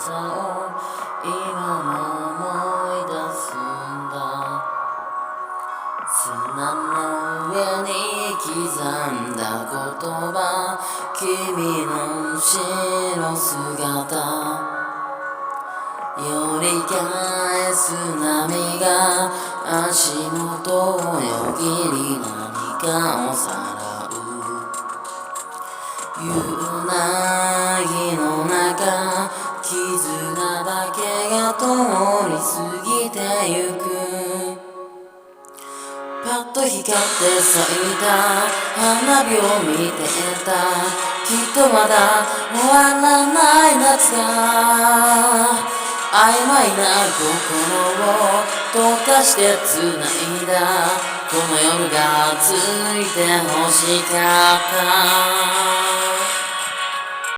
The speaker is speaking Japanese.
さを今も思い出すんだ。砂の上に刻んだ言葉、君の後ろ姿、より返す波が足元をよぎり何かをさらう。夕凪の中、絆だけが通り過ぎてゆく。パッと光って咲いた花火を見てた。きっとまだ終わらない夏が曖昧な心を溶かして繋いだ。この夜がついて欲しかった。